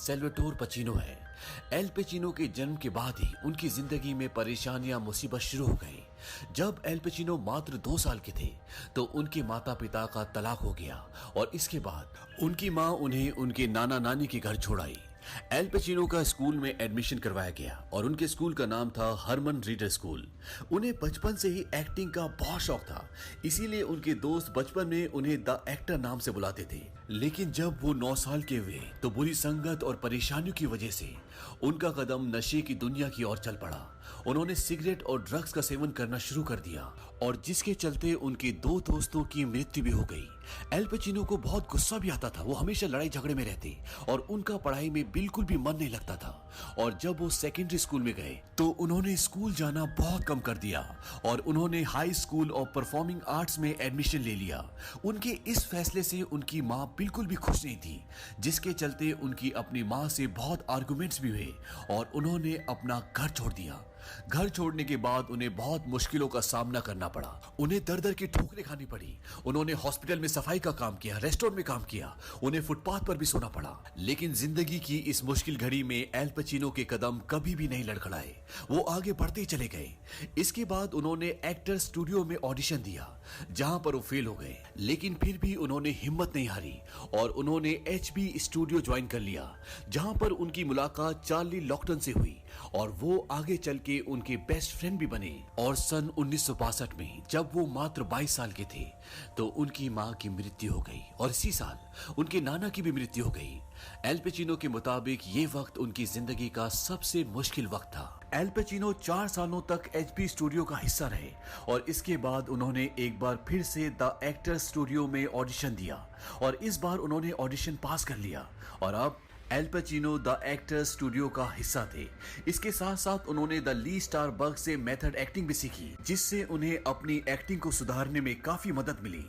सैल्वाटोर Pacino है। L Pacino के जन्म के बाद ही उनकी जिंदगी में परेशानियां मुसीबत शुरू हो गई। जब एल पचिनो मात्र 2 साल के थे तो उनके माता पिता का तलाक हो गया और इसके बाद उनकी मां उन्हें उनके नाना नानी के घर छोड़ आई। एल पचिनो का स्कूल में एडमिशन करवाया गया और उनके स्कूल का नाम था हरमन रीडर स्कूल। उन्हें बचपन से ही एक्टिंग का बहुत शौक था, इसीलिए उनके दोस्त बचपन में उन्हें द एक्टर नाम से बुलाते थे। लेकिन जब वो 9 साल के हुए तो बुरी संगत और परेशानियों की वजह से उनका कदम नशे की दुनिया की ओर चल पड़ा। उन्होंने सिगरेट और ड्रग्स का सेवन करना शुरू कर दिया और जिसके चलते उनके 2 दोस्तों की मृत्यु भी हो गई। एल पचिनो को बहुत गुस्सा भी आता था, वो हमेशा लड़ाई झगड़े में रहते और उनका पढ़ाई में बिल्कुल भी मन नहीं लगता था। और जब वो सेकेंडरी स्कूल में गए तो उन्होंने स्कूल जाना बहुत कम कर दिया और उन्होंने high school of performing arts में एडमिशन ले लिया। उनके इस फैसले से उनकी मां बिल्कुल भी खुश नहीं थी, जिसके चलते उनकी अपनी मां से बहुत आर्गुमेंट्स भी हुए और उन्होंने अपना घर छोड़ दिया। घर छोड़ने के बाद उन्हें बहुत मुश्किलों का सामना करना पड़ा। उन्हें दर दर की ठोकरें खानी पड़ी। उन्होंने हॉस्पिटल में सफाई का काम किया, रेस्टोरेंट में काम किया, उन्हें फुटपाथ पर भी सोना पड़ा। लेकिन जिंदगी की इस मुश्किल घड़ी में एल पचिनो के कदम कभी भी नहीं लड़खड़ाए, वो आगे बढ़ते चले गए। इसके बाद उन्होंने एक्टर स्टूडियो में ऑडिशन दिया, जहां पर वो फेल हो गए। लेकिन फिर भी उन्होंने हिम्मत नहीं हारी और उन्होंने एचबी स्टूडियो ज्वाइन कर लिया, जहां पर उनकी मुलाकात चार्ली लॉकटन से हुई और वो आगे चल के उनके बेस्ट फ्रेंड भी बने। और सन 1962 में जब वो मात्र 22 साल के थे तो उनकी मां की मृत्यु हो गई और इसी साल उनके नाना की भी मृत्यु हो गई। एल पचिनो के मुताबिक ये वक्त उनकी जिंदगी का सबसे मुश्किल वक्त था। एल पचिनो 4 सालों तक एचबी स्टूडियो का हिस्सा रहे और इसके बाद उन्होंने एक बार फिर से द एक्टर स्टूडियो में ऑडिशन दिया और इस बार उन्होंने ऑडिशन पास कर लिया और अब L Pacino the actor studio का हिस्सा थे। इसके साथ साथ उन्होंने द ली स्टारबर्ग से मेथड एक्टिंग भी सीखी, जिससे उन्हें अपनी एक्टिंग को सुधारने में काफी मदद मिली।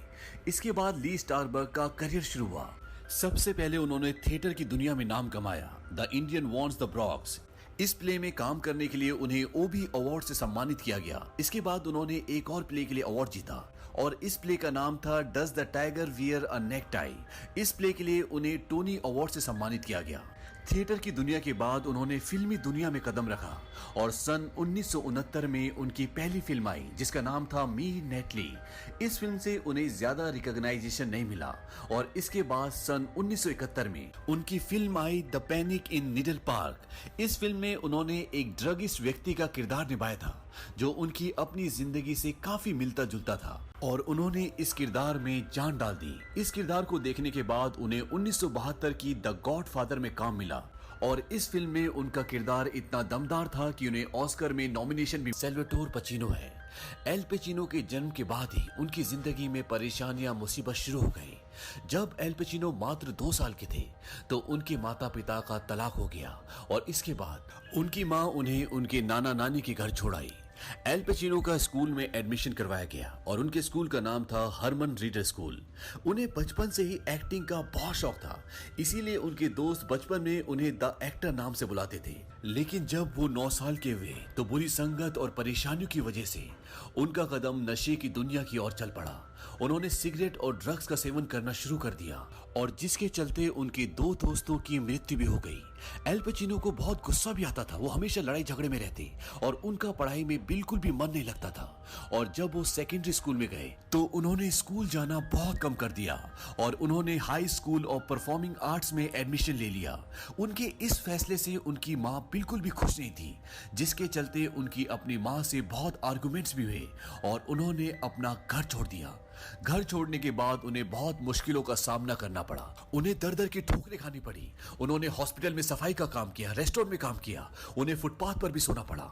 इसके बाद ली स्टारबर्ग का करियर शुरू हुआ। सबसे पहले उन्होंने थिएटर की दुनिया में नाम कमाया। द इंडियन वॉन्ट्स द ब्रॉक्स इस प्ले में काम करने के लिए उन्हें ओबी अवार्ड से सम्मानित किया गया। इसके बाद उन्होंने एक और प्ले के लिए अवार्ड जीता और इस प्ले का नाम था does the tiger wear a necktie. इस प्ले के लिए उन्हें टोनी अवार्ड से सम्मानित किया गया। थिएटर की दुनिया के बाद उन्होंने फिल्मी दुनिया में कदम रखा और सन 1969 में उनकी पहली फिल्म आई जिसका नाम था मी नेटली। इस फिल्म से उन्हें ज्यादा रिकॉग्नाइजेशन नहीं मिला और इसके बाद सन 1971 में उनकी film I the panic in needle park. इस फिल्म में उन्होंने एक ड्रगिस्ट व्यक्ति का किरदार निभाया था जो उनकी अपनी जिंदगी से काफी मिलता जुलता था और उन्होंने इस किरदार में जान डाल दी। इस किरदार को देखने के बाद उन्हें 1972 की द गॉडफादर में काम मिला और इस फिल्म में उनका किरदार इतना दमदार था कि उन्हें ऑस्कर में नॉमिनेशन भी। सैल्वाटोर पचिनो है। एल पचिनो के जन्म के बाद ही उनकी जिंदगी में परेशानियां मुसीबत शुरू हो गई। जब एल पचिनो मात्र 2 साल के थे तो उनके माता पिता का तलाक हो गया और इसके बाद उनकी मां उन्हें उनके नाना नानी के घर छोड़ आई। एल पचिनो का स्कूल में एडमिशन करवाया गया और उनके स्कूल का नाम था हरमन रीडर स्कूल। उन्हें बचपन से ही एक्टिंग का बहुत शौक था, इसीलिए उनके दोस्त बचपन में उन्हें द एक्टर नाम से बुलाते थे। लेकिन जब वो 9 साल के हुए तो बुरी संगत और परेशानियों की वजह से उनका कदम नशे की दुनिया की ओर चल पड़ा। उन्होंने सिगरेट और ड्रग्स का सेवन करना शुरू कर दिया और जिसके चलते उनके 2 दोस्तों की मृत्यु भी हो गई। एल पचिनो को बहुत गुस्सा भी आता था, वो हमेशा लड़ाई झगड़े में रहते और उनका पढ़ाई में बिल्कुल भी मन नहीं लगता था। और जब वो सेकेंडरी स्कूल में गए तो उन्होंने स्कूल जाना बहुत कम कर दिया और उन्होंने high school of performing arts में एडमिशन ले लिया। उनके इस फैसले से उनकी मां बिल्कुल भी खुश नहीं थी, जिसके चलते उनकी अपनी मां से बहुत आर्गुमेंट्स भी हुए और उन्होंने अपना घर छोड़ दिया। घर छोड़ने के बाद उन्हें बहुत मुश्किलों का सामना करना पड़ा। उन्हें दर दर की ठोकरें खानी पड़ी। उन्होंने हॉस्पिटल में सफाई का काम किया, रेस्टोरेंट में काम किया, उन्हें फुटपाथ पर भी सोना पड़ा।